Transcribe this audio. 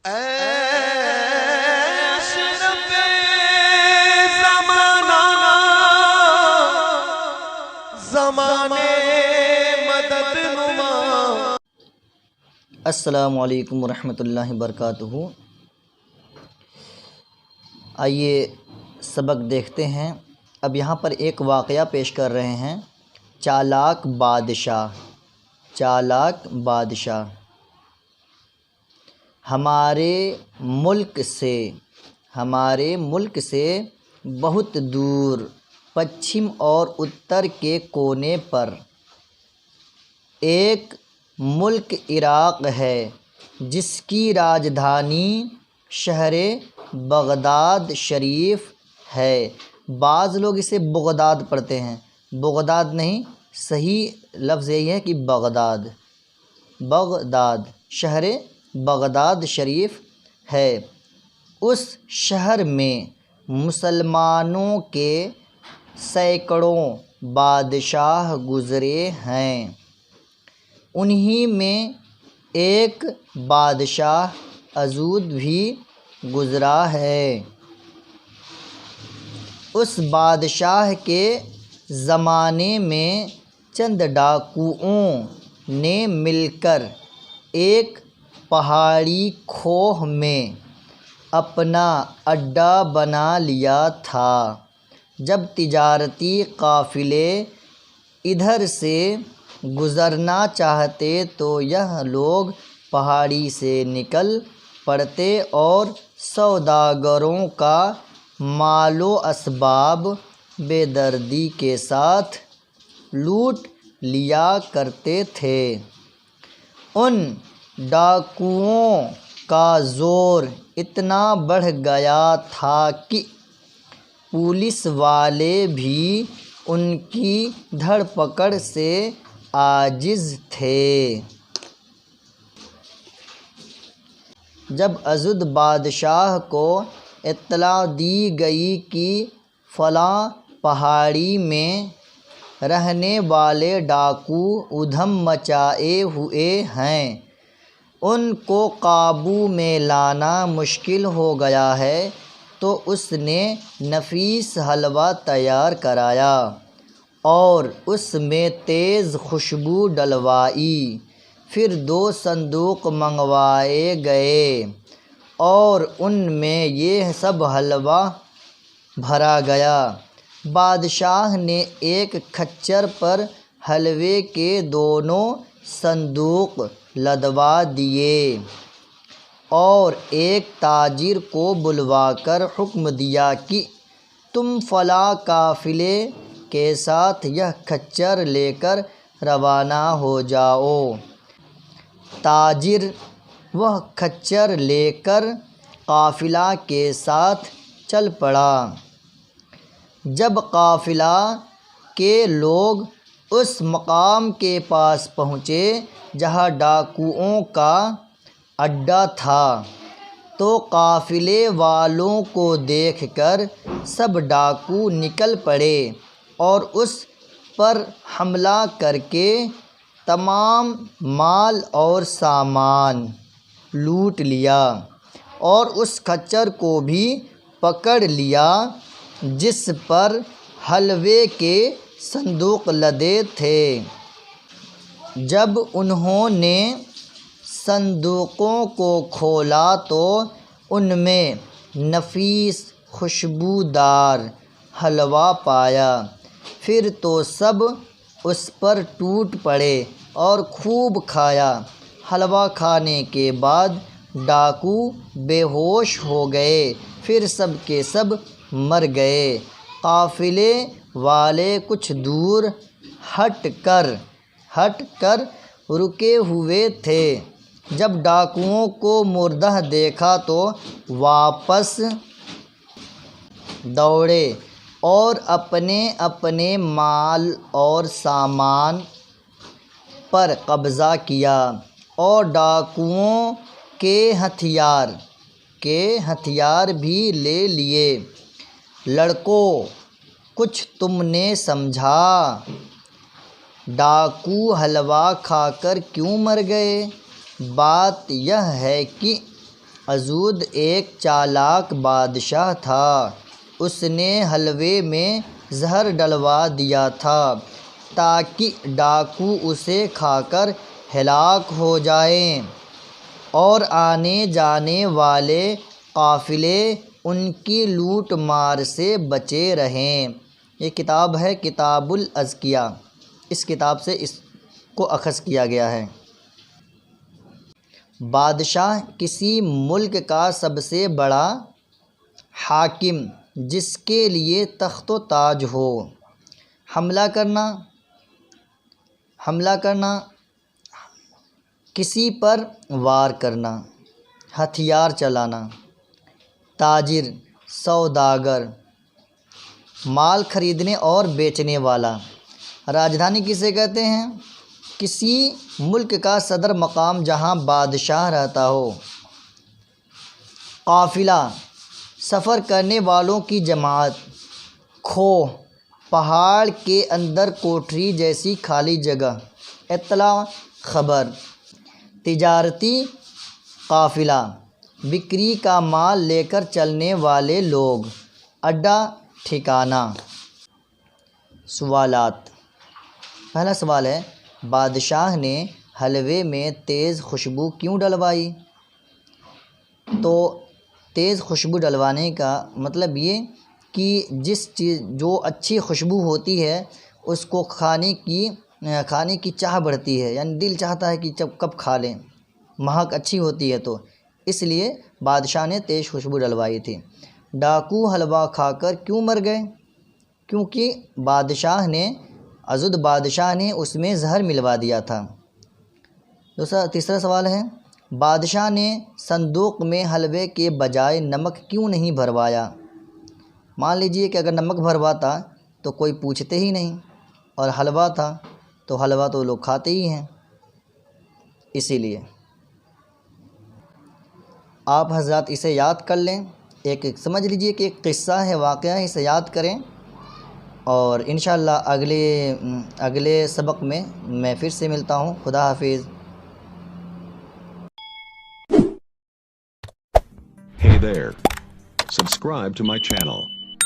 اشرف زمانہ زمانے مدد نما۔ السلام علیکم ورحمۃ اللہ وبرکاتہ۔ آئیے سبق دیکھتے ہیں۔ اب یہاں پر ایک واقعہ پیش کر رہے ہیں، چالاک بادشاہ۔ چالاک بادشاہ ہمارے ملک سے بہت دور پچھم اور اتر کے کونے پر ایک ملک عراق ہے، جس کی راجدھانی شہر بغداد شریف ہے۔ بعض لوگ اسے بغداد پڑھتے ہیں، بغداد نہیں، صحیح لفظ یہی ہے کہ بغداد۔ شہر بغداد شریف ہے۔ اس شہر میں مسلمانوں کے سینکڑوں بادشاہ گزرے ہیں۔ انہی میں ایک بادشاہ اژدھ بھی گزرا ہے۔ اس بادشاہ کے زمانے میں چند ڈاکوؤں نے مل کر ایک پہاڑی کھوہ میں اپنا اڈا بنا لیا تھا۔ جب تجارتی قافلے ادھر سے گزرنا چاہتے تو یہ لوگ پہاڑی سے نکل پڑتے اور سوداگروں کا مال و اسباب بے دردی کے ساتھ لوٹ لیا کرتے تھے۔ ان ڈاکوؤں کا زور اتنا بڑھ گیا تھا کہ پولیس والے بھی ان کی دھر پکڑ سے عاجز تھے۔ جب اژدھ بادشاہ کو اطلاع دی گئی کہ فلاں پہاڑی میں رہنے والے ڈاکو ادھم مچائے ہوئے ہیں، ان کو قابو میں لانا مشکل ہو گیا ہے، تو اس نے نفیس حلوہ تیار کرایا اور اس میں تیز خوشبو ڈلوائی۔ پھر 2 صندوق منگوائے گئے اور ان میں یہ سب حلوہ بھرا گیا۔ بادشاہ نے ایک کھچر پر حلوے کے دونوں صندوق لدوا دیے اور ایک تاجر کو بلوا کر حکم دیا کہ تم فلاں قافلے کے ساتھ یہ کھچر لے کر روانہ ہو جاؤ۔ تاجر وہ کھچر لے کر قافلہ کے ساتھ چل پڑا۔ جب قافلہ کے لوگ اس مقام کے پاس پہنچے جہاں ڈاکوؤں کا اڈا تھا، تو قافلے والوں کو دیکھ کر سب ڈاکو نکل پڑے اور اس پر حملہ کر کے تمام مال اور سامان لوٹ لیا اور اس کھچر کو بھی پکڑ لیا جس پر حلوے کے صندوق لدے تھے۔ جب انہوں نے صندوقوں کو کھولا تو ان میں نفیس خوشبودار حلوہ پایا۔ پھر تو سب اس پر ٹوٹ پڑے اور خوب کھایا۔ حلوہ کھانے کے بعد ڈاکو بے ہوش ہو گئے، پھر سب کے سب مر گئے۔ قافلے والے کچھ دور ہٹ کر رکے ہوئے تھے۔ جب ڈاکوؤں کو مردہ دیکھا تو واپس دوڑے اور اپنے اپنے مال اور سامان پر قبضہ کیا اور ڈاکوؤں کے ہتھیار بھی لے لیے۔ لڑکو، کچھ تم نے سمجھا؟ ڈاکو حلوہ کھا کر کیوں مر گئے؟ بات یہ ہے کہ ازود ایک چالاک بادشاہ تھا، اس نے حلوے میں زہر ڈلوا دیا تھا تاکہ ڈاکو اسے کھا کر ہلاک ہو جائیں اور آنے جانے والے قافلے ان کی لوٹ مار سے بچے رہیں۔ یہ کتاب ہے کتاب الاذکیاء، اس کتاب سے اس کو اخذ کیا گیا ہے۔ بادشاہ کسی ملک کا سب سے بڑا حاکم جس کے لیے تخت و تاج ہو۔ حملہ کرنا، کسی پر وار کرنا، ہتھیار چلانا۔ تاجر، سوداگر، مال خریدنے اور بیچنے والا۔ راجدھانی کسے کہتے ہیں؟ کسی ملک کا صدر مقام جہاں بادشاہ رہتا ہو۔ قافلہ، سفر کرنے والوں کی جماعت۔ کھوہ، پہاڑ کے اندر کوٹھری جیسی خالی جگہ۔ اطلاع، خبر۔ تجارتی قافلہ، بکری کا مال لے کر چلنے والے لوگ۔ اڈہ، ٹھکانہ۔ سوالات۔ پہلا سوال ہے، بادشاہ نے حلوے میں تیز خوشبو کیوں ڈلوائی؟ تو تیز خوشبو ڈلوانے کا مطلب یہ کہ جس چیز جو اچھی خوشبو ہوتی ہے اس کو کھانے کی چاہ بڑھتی ہے، یعنی دل چاہتا ہے کہ کب کھا لیں، مہک اچھی ہوتی ہے، تو اس لیے بادشاہ نے تیز خوشبو ڈلوائی تھی۔ ڈاکو حلوہ کھا کر کیوں مر گئے؟ کیونکہ ازود بادشاہ نے اس میں زہر ملوا دیا تھا۔ تیسرا سوال ہے، بادشاہ نے صندوق میں حلوے کے بجائے نمک کیوں نہیں بھروایا؟ مان لیجئے کہ اگر نمک بھرواتا تو کوئی پوچھتے ہی نہیں، اور حلوہ تھا تو حلوہ تو لوگ کھاتے ہی ہیں، اسی لیے۔ آپ حضرات اسے یاد کر لیں، ایک سمجھ لیجئے کہ ایک قصہ ہے، واقعہ ہے، اسے یاد کریں، اور انشاءاللہ اگلے سبق میں پھر سے ملتا ہوں۔ خدا حافظ۔ Hey there. Subscribe to my channel.